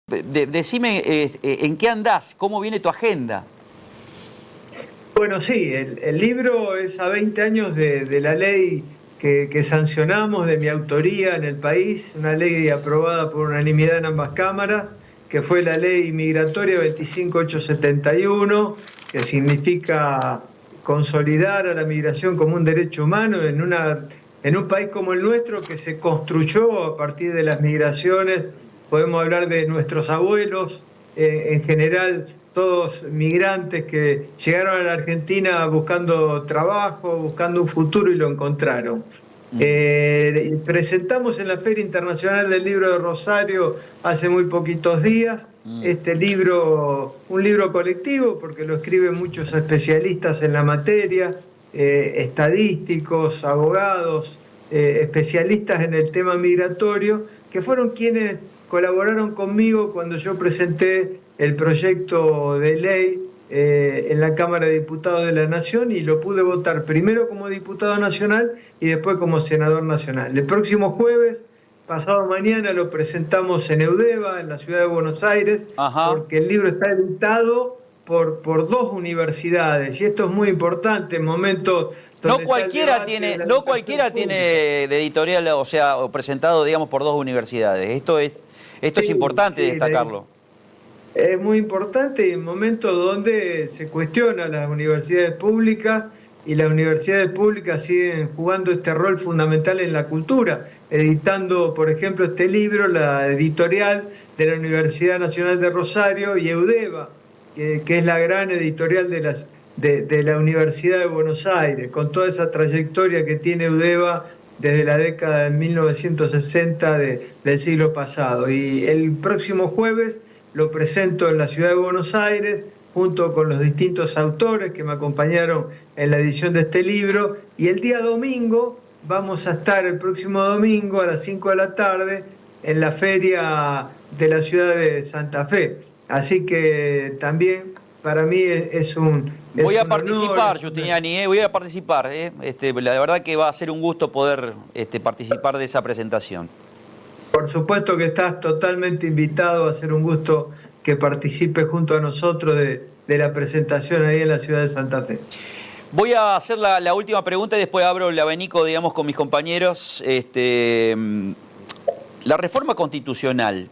Decime en qué andás, cómo viene tu agenda. Bueno, sí, el libro es a 20 años de la ley que sancionamos de mi autoría en el país, una ley aprobada por unanimidad en ambas cámaras, que fue la ley migratoria 25871, que significa consolidar a la migración como un derecho humano en un país como el nuestro que se construyó a partir de las migraciones. Podemos hablar de nuestros abuelos, en general todos migrantes que llegaron a la Argentina buscando trabajo, buscando un futuro y lo encontraron. Presentamos en la Feria Internacional del Libro de Rosario hace muy poquitos días este libro, un libro colectivo, porque lo escriben muchos especialistas en la materia, estadísticos, abogados, especialistas en el tema migratorio, que fueron quienes colaboraron conmigo cuando yo presenté el proyecto de ley en la Cámara de Diputados de la Nación y lo pude votar primero como diputado nacional y después como senador nacional. El próximo jueves, pasado mañana, lo presentamos en Eudeva, en la ciudad de Buenos Aires, porque el libro está editado por dos universidades y esto es muy importante en momentos... No cualquiera tiene de editorial, o sea, o presentado, digamos, por dos universidades. Esto es importante destacarlo. Es muy importante en momentos donde se cuestiona las universidades públicas y las universidades públicas siguen jugando este rol fundamental en la cultura, editando, por ejemplo, este libro, la editorial de la Universidad Nacional de Rosario y Eudeva, que es la gran editorial de la Universidad de Buenos Aires, con toda esa trayectoria que tiene Eudeva desde la década de 1960 del siglo pasado. Y el próximo jueves lo presento en la ciudad de Buenos Aires, junto con los distintos autores que me acompañaron en la edición de este libro. Y el día domingo, vamos a estar el próximo domingo a las 5 de la tarde en la feria de la ciudad de Santa Fe. Así que también para mí es un... Voy a participar, Giustiniani, voy a participar. La verdad que va a ser un gusto poder participar de esa presentación. Por supuesto que estás totalmente invitado, a ser un gusto que participes junto a nosotros de la presentación ahí en la ciudad de Santa Fe. Voy a hacer la última pregunta y después abro el abanico, digamos, con mis compañeros. La reforma constitucional,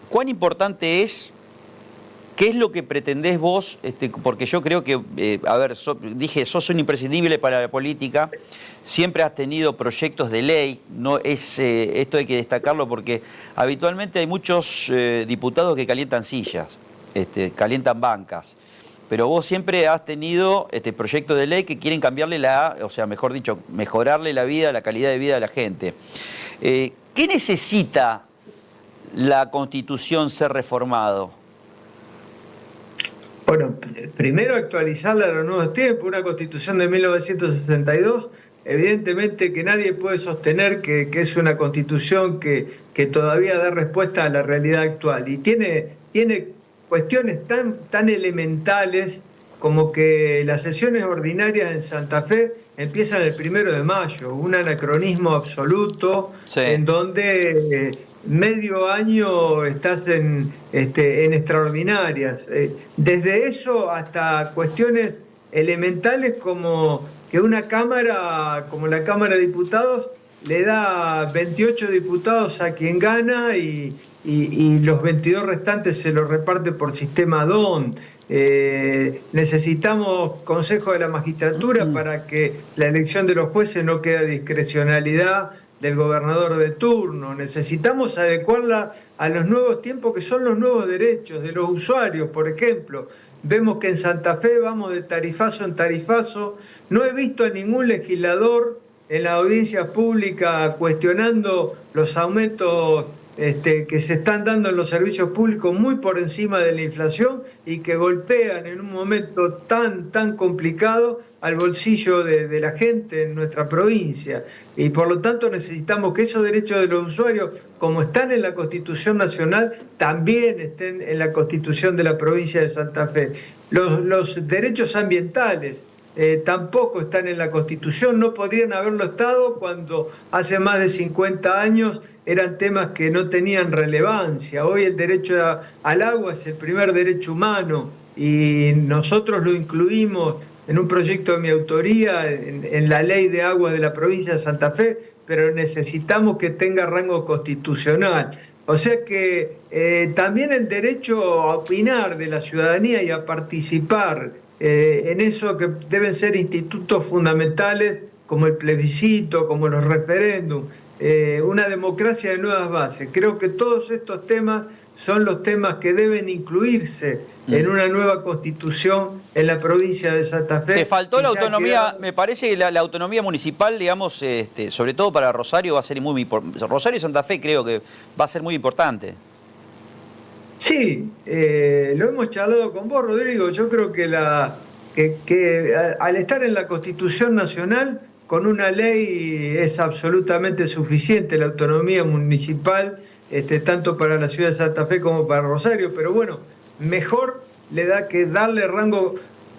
¿cuán importante es? ¿Qué es lo que pretendés vos? Porque yo creo que, sos un imprescindible para la política, siempre has tenido proyectos de ley, no es esto hay que destacarlo porque habitualmente hay muchos diputados que calientan sillas, calientan bancas, pero vos siempre has tenido proyectos de ley que quieren cambiarle mejorarle la vida, la calidad de vida de la gente. ¿Qué necesita la Constitución ser reformado? Bueno, primero actualizarla a los nuevos tiempos, una Constitución de 1962, evidentemente que nadie puede sostener que es una Constitución que todavía da respuesta a la realidad actual y tiene cuestiones tan elementales como que las sesiones ordinarias en Santa Fe empiezan el 1 de mayo, un anacronismo absoluto, sí, en donde medio año estás en extraordinarias. Desde eso hasta cuestiones elementales como que una Cámara, como la Cámara de Diputados, le da 28 diputados a quien gana y los 22 restantes se los reparte por sistema DON. Necesitamos Consejo de la Magistratura para que la elección de los jueces no quede a discrecionalidad del gobernador de turno. Necesitamos adecuarla a los nuevos tiempos que son los nuevos derechos de los usuarios. Por ejemplo, vemos que en Santa Fe vamos de tarifazo en tarifazo. No he visto a ningún legislador en la audiencia pública cuestionando los aumentos que se están dando en los servicios públicos muy por encima de la inflación y que golpean en un momento tan complicado al bolsillo de la gente en nuestra provincia. Y por lo tanto necesitamos que esos derechos de los usuarios, como están en la Constitución Nacional, también estén en la Constitución de la provincia de Santa Fe. Los derechos ambientales. tampoco están en la Constitución, no podrían haberlo estado cuando hace más de 50 años eran temas que no tenían relevancia. Hoy el derecho al agua es el primer derecho humano y nosotros lo incluimos en un proyecto de mi autoría, en la ley de agua de la provincia de Santa Fe, pero necesitamos que tenga rango constitucional. O sea que también el derecho a opinar de la ciudadanía y a participar en eso que deben ser institutos fundamentales como el plebiscito, como los referéndums, una democracia de nuevas bases. Creo que todos estos temas son los temas que deben incluirse en una nueva constitución en la provincia de Santa Fe. Te faltó la autonomía, me parece que la autonomía municipal, digamos, sobre todo para Rosario va a ser muy importante. Rosario y Santa Fe creo que va a ser muy importante. Sí, lo hemos charlado con vos, Rodrigo. Yo creo que al estar en la Constitución Nacional, con una ley es absolutamente suficiente la autonomía municipal, tanto para la ciudad de Santa Fe como para Rosario, pero bueno, mejor le da que darle rango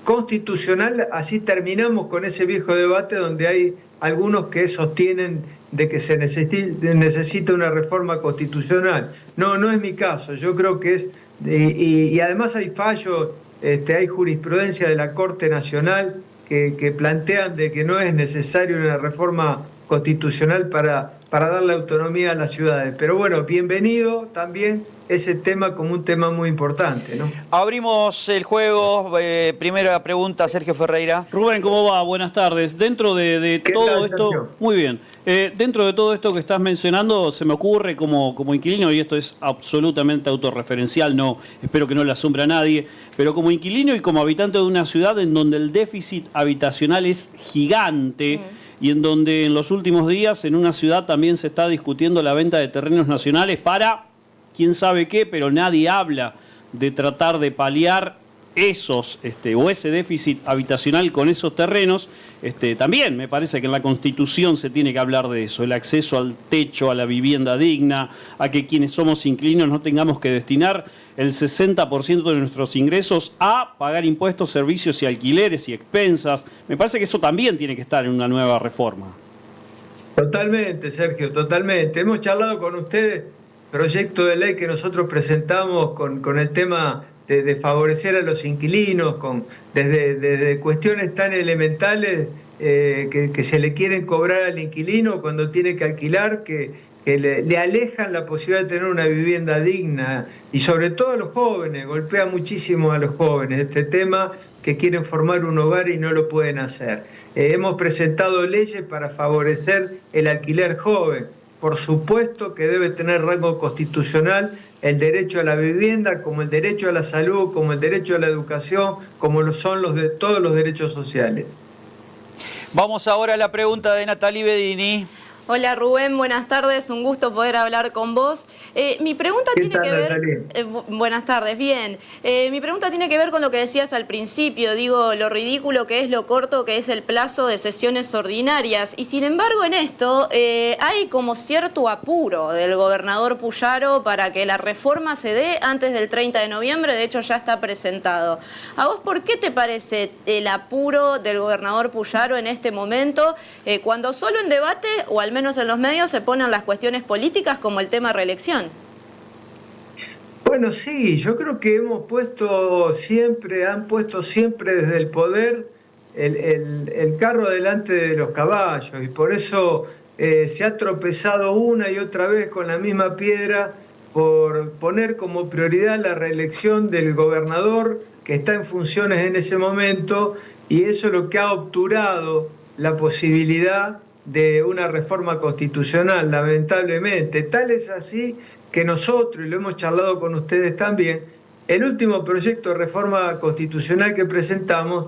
constitucional, así terminamos con ese viejo debate donde hay algunos que sostienen de que se necesita una reforma constitucional. No es mi caso, yo creo que es, y además hay fallos, hay jurisprudencia de la Corte Nacional que plantean de que no es necesaria una reforma constitucional para darle autonomía a las ciudades. Pero bueno, bienvenido también ese tema como un tema muy importante, ¿no? Abrimos el juego. Primera pregunta, Sergio Ferreira. Rubén, ¿cómo va? Buenas tardes. Dentro de todo esto, Sergio? muy bien. Dentro de todo esto que estás mencionando, se me ocurre como inquilino, y esto es absolutamente autorreferencial, no, espero que no le asombra a nadie, pero como inquilino y como habitante de una ciudad en donde el déficit habitacional es gigante, y en donde en los últimos días en una ciudad también se está discutiendo la venta de terrenos nacionales para quién sabe qué, pero nadie habla de tratar de paliar esos o ese déficit habitacional con esos terrenos. También me parece que en la Constitución se tiene que hablar de eso, el acceso al techo, a la vivienda digna, a que quienes somos inquilinos no tengamos que destinar el 60% de nuestros ingresos a pagar impuestos, servicios y alquileres y expensas. Me parece que eso también tiene que estar en una nueva reforma. Totalmente, Sergio, totalmente. Hemos charlado con ustedes proyecto de ley que nosotros presentamos con el tema de favorecer a los inquilinos, desde cuestiones tan elementales que se le quieren cobrar al inquilino cuando tiene que alquilar, que le alejan la posibilidad de tener una vivienda digna, y sobre todo a los jóvenes, golpea muchísimo a los jóvenes este tema, que quieren formar un hogar y no lo pueden hacer. Hemos presentado leyes para favorecer el alquiler joven. Por supuesto que debe tener rango constitucional el derecho a la vivienda, como el derecho a la salud, como el derecho a la educación, como lo son todos los derechos sociales. Vamos ahora a la pregunta de Natalie Bedini. Hola Rubén, buenas tardes, un gusto poder hablar con vos. Mi pregunta tiene que ver... buenas tardes, bien. Mi pregunta tiene que ver con lo que decías al principio, digo, lo ridículo que es, lo corto que es el plazo de sesiones ordinarias. Y sin embargo en esto hay como cierto apuro del gobernador Puyaro para que la reforma se dé antes del 30 de noviembre, de hecho ya está presentado. ¿A vos por qué te parece el apuro del gobernador Puyaro en este momento, cuando solo en debate, o al menos en los medios, se ponen las cuestiones políticas como el tema reelección? Bueno, sí, yo creo que han puesto siempre desde el poder el carro delante de los caballos, y por eso se ha tropezado una y otra vez con la misma piedra por poner como prioridad la reelección del gobernador que está en funciones en ese momento, y eso es lo que ha obturado la posibilidad de una reforma constitucional, lamentablemente. Tal es así que nosotros, y lo hemos charlado con ustedes también, el último proyecto de reforma constitucional que presentamos,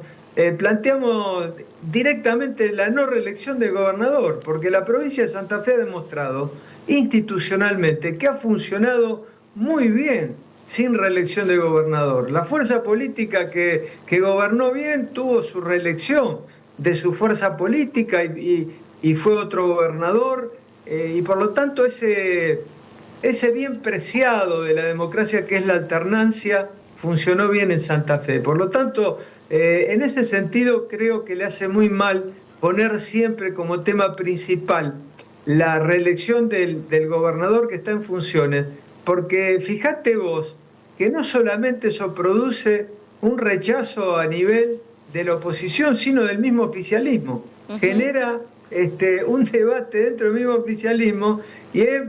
planteamos directamente la no reelección del gobernador, porque la provincia de Santa Fe ha demostrado institucionalmente que ha funcionado muy bien sin reelección del gobernador. La fuerza política que gobernó bien tuvo su reelección de su fuerza política y fue otro gobernador, y por lo tanto ese bien preciado de la democracia que es la alternancia funcionó bien en Santa Fe. Por lo tanto, En ese sentido creo que le hace muy mal poner siempre como tema principal la reelección del gobernador que está en funciones, porque fíjate vos que no solamente eso produce un rechazo a nivel de la oposición, sino del mismo oficialismo. Genera un debate dentro del mismo oficialismo y es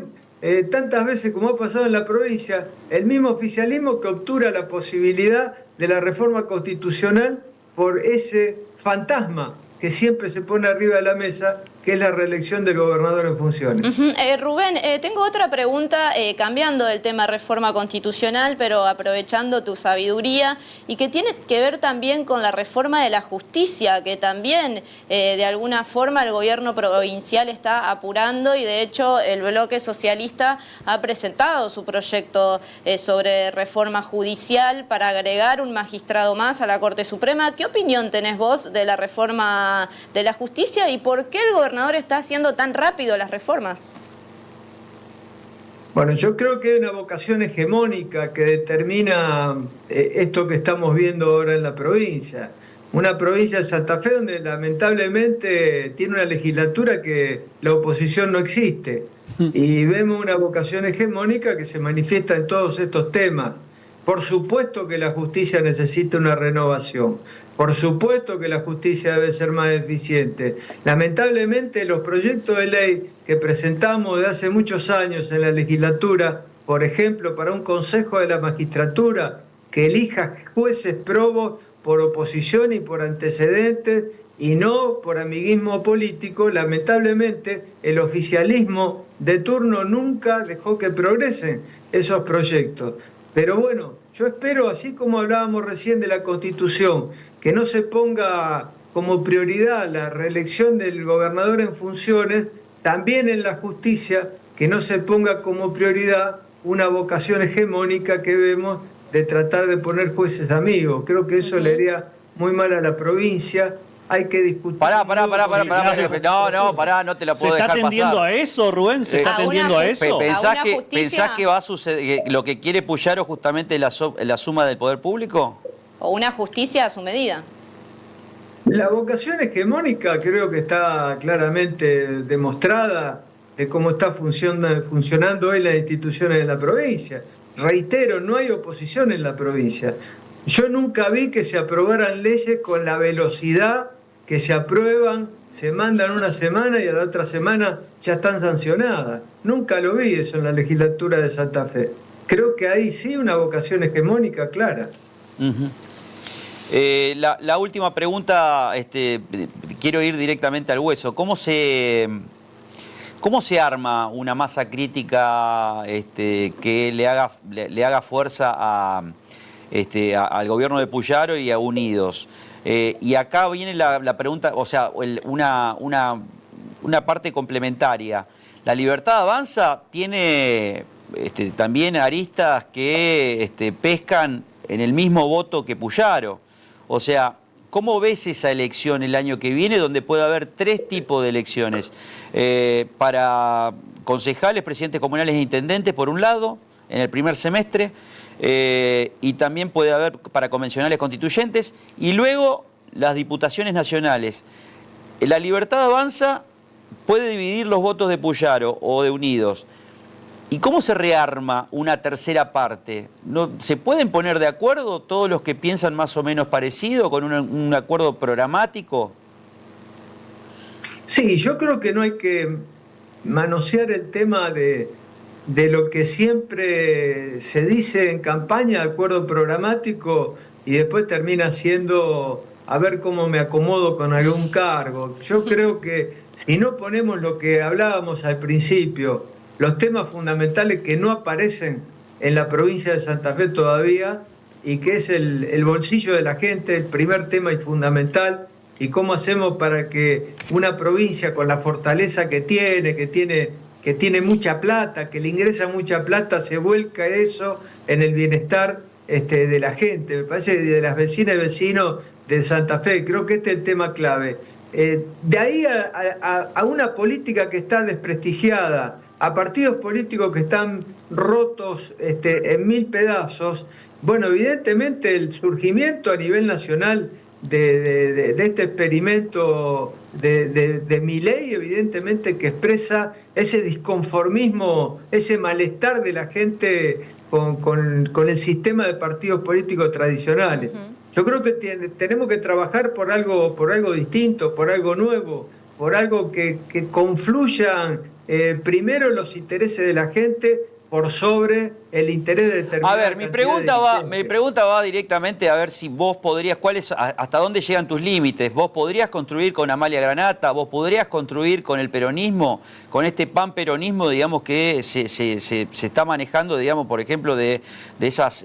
tantas veces como ha pasado en la provincia, el mismo oficialismo que obtura la posibilidad de la reforma constitucional por ese fantasma que siempre se pone arriba de la mesa, que es la reelección del gobernador en funciones. Rubén, tengo otra pregunta, cambiando del tema reforma constitucional, pero aprovechando tu sabiduría, y que tiene que ver también con la reforma de la justicia, que también de alguna forma el gobierno provincial está apurando, y de hecho el bloque socialista ha presentado su proyecto sobre reforma judicial para agregar un magistrado más a la Corte Suprema. ¿Qué opinión tenés vos de la reforma de la justicia y por qué el gobernador está haciendo tan rápido las reformas? Bueno, yo creo que hay una vocación hegemónica que determina esto que estamos viendo ahora en la provincia. Una provincia de Santa Fe donde lamentablemente tiene una legislatura que la oposición no existe. Y vemos una vocación hegemónica que se manifiesta en todos estos temas. Por supuesto que la justicia necesita una renovación. Por supuesto que la justicia debe ser más eficiente. Lamentablemente los proyectos de ley que presentamos de hace muchos años en la legislatura, por ejemplo, para un consejo de la magistratura que elija jueces probos por oposición y por antecedentes y no por amiguismo político, lamentablemente el oficialismo de turno nunca dejó que progresen esos proyectos. Pero bueno, yo espero, así como hablábamos recién de la Constitución, que no se ponga como prioridad la reelección del gobernador en funciones, también en la justicia, que no se ponga como prioridad una vocación hegemónica que vemos de tratar de poner jueces amigos. Creo que eso le haría muy mal a la provincia. Hay que discutir. Pará. No te la puedo dejar pasar. ¿Se está atendiendo a eso, Rubén? ¿Se está atendiendo a eso? ¿Pensás que va a suceder lo que quiere Puyaro justamente la suma del poder público? O una justicia a su medida. La vocación hegemónica creo que está claramente demostrada de cómo está funcionando hoy las instituciones de la provincia. Reitero, no hay oposición en la provincia. Yo nunca vi que se aprobaran leyes con la velocidad que se aprueban, se mandan una semana y a la otra semana ya están sancionadas. Nunca lo vi eso en la legislatura de Santa Fe. Creo que hay sí una vocación hegemónica clara. La última pregunta, quiero ir directamente al hueso. ¿Cómo se arma una masa crítica que le haga fuerza al gobierno de Puyaro y a Unidos? Y acá viene la pregunta, o sea, una parte complementaria. La Libertad Avanza tiene también aristas que pescan en el mismo voto que Puyaro. O sea, ¿cómo ves esa elección el año que viene, donde puede haber 3 tipos de elecciones? Para concejales, presidentes comunales e intendentes, por un lado, en el primer semestre, y también puede haber para convencionales constituyentes, y luego las diputaciones nacionales. La Libertad Avanza puede dividir los votos de Puyaro o de Unidos. ¿Y cómo se rearma una tercera parte? ¿Se pueden poner de acuerdo todos los que piensan más o menos parecido con un acuerdo programático? Sí, yo creo que no hay que manosear el tema de lo que siempre se dice en campaña, acuerdo programático, y después termina siendo a ver cómo me acomodo con algún cargo. Yo creo que si no ponemos lo que hablábamos al principio, los temas fundamentales que no aparecen en la provincia de Santa Fe todavía, y que es el bolsillo de la gente, el primer tema y fundamental, y cómo hacemos para que una provincia con la fortaleza que tiene mucha plata, que le ingresa mucha plata, se vuelca eso en el bienestar de la gente, me parece, de las vecinas y vecinos de Santa Fe. Creo que este es el tema clave. De ahí a una política que está desprestigiada, a partidos políticos que están rotos en 1000 pedazos, bueno, evidentemente el surgimiento a nivel nacional de este experimento de Milei, evidentemente que expresa ese disconformismo, ese malestar de la gente con el sistema de partidos políticos tradicionales. Yo creo que tenemos que trabajar por algo distinto, por algo nuevo, por algo que confluyan primero los intereses de la gente por sobre el interés de determinada. A ver, mi pregunta va directamente a ver si vos podrías, hasta dónde llegan tus límites. ¿Vos podrías construir con Amalia Granata? ¿Vos podrías construir con el peronismo, con este panperonismo, digamos, que se está manejando, digamos, por ejemplo, de esas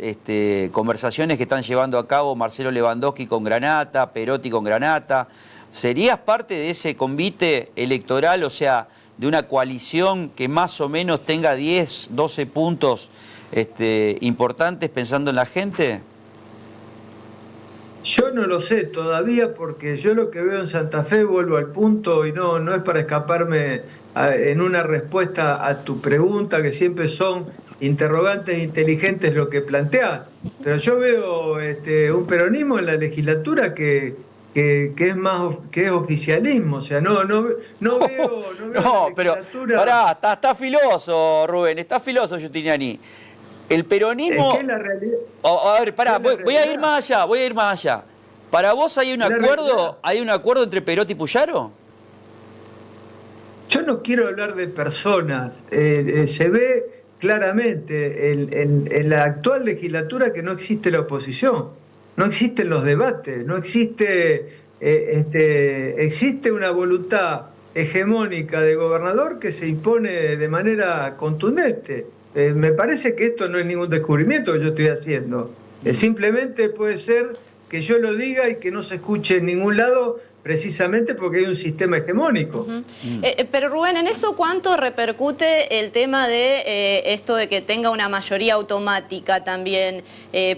conversaciones que están llevando a cabo Marcelo Lewandowski con Granata, Perotti con Granata? ¿Serías parte de ese convite electoral, o sea, de una coalición que más o menos tenga 10, 12 puntos importantes pensando en la gente? Yo no lo sé todavía, porque yo lo que veo en Santa Fe, vuelvo al punto, y no es para escaparme en una respuesta a tu pregunta, que siempre son interrogantes inteligentes lo que planteas, pero yo veo un peronismo en la legislatura que es oficialismo, o sea, no veo no, pero pará, está filoso, Rubén, está filoso Giustiniani. El peronismo... Es que la realidad... A ver, pará, voy a ir más allá, ¿Para vos hay un acuerdo entre Perotti y Puyaro? Yo no quiero hablar de personas, se ve claramente en la actual legislatura que no existe la oposición. No existen los debates, no existe, existe una voluntad hegemónica de gobernador que se impone de manera contundente. Me parece que esto no es ningún descubrimiento que yo estoy haciendo. Simplemente puede ser que yo lo diga y que no se escuche en ningún lado, precisamente porque hay un sistema hegemónico. Pero Rubén, ¿en eso cuánto repercute el tema de esto de que tenga una mayoría automática también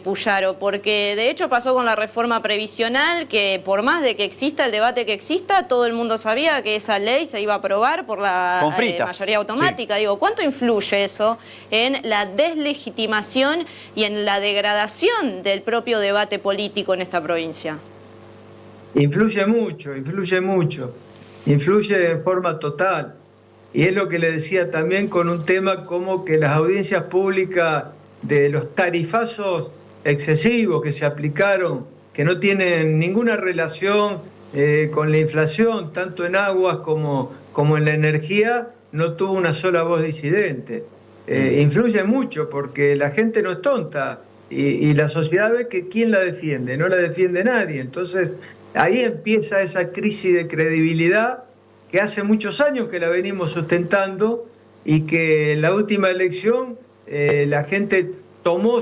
Puyaro? Porque de hecho pasó con la reforma previsional, que por más de que exista el debate que exista, todo el mundo sabía que esa ley se iba a aprobar por la mayoría automática. Sí. Digo, ¿cuánto influye eso en la deslegitimación y en la degradación del propio debate político en esta provincia? Influye mucho, influye en forma total. Y es lo que le decía también con un tema como que las audiencias públicas de los tarifazos excesivos que se aplicaron, que no tienen ninguna relación con la inflación, tanto en aguas como en la energía, no tuvo una sola voz disidente. Influye mucho porque la gente no es tonta y la sociedad ve que ¿quién la defiende? No la defiende nadie. Entonces ahí empieza esa crisis de credibilidad que hace muchos años que la venimos sustentando y que en la última elección la gente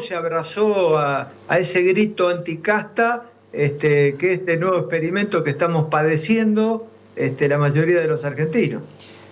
se abrazó a ese grito anticasta, que es este nuevo experimento que estamos padeciendo la mayoría de los argentinos.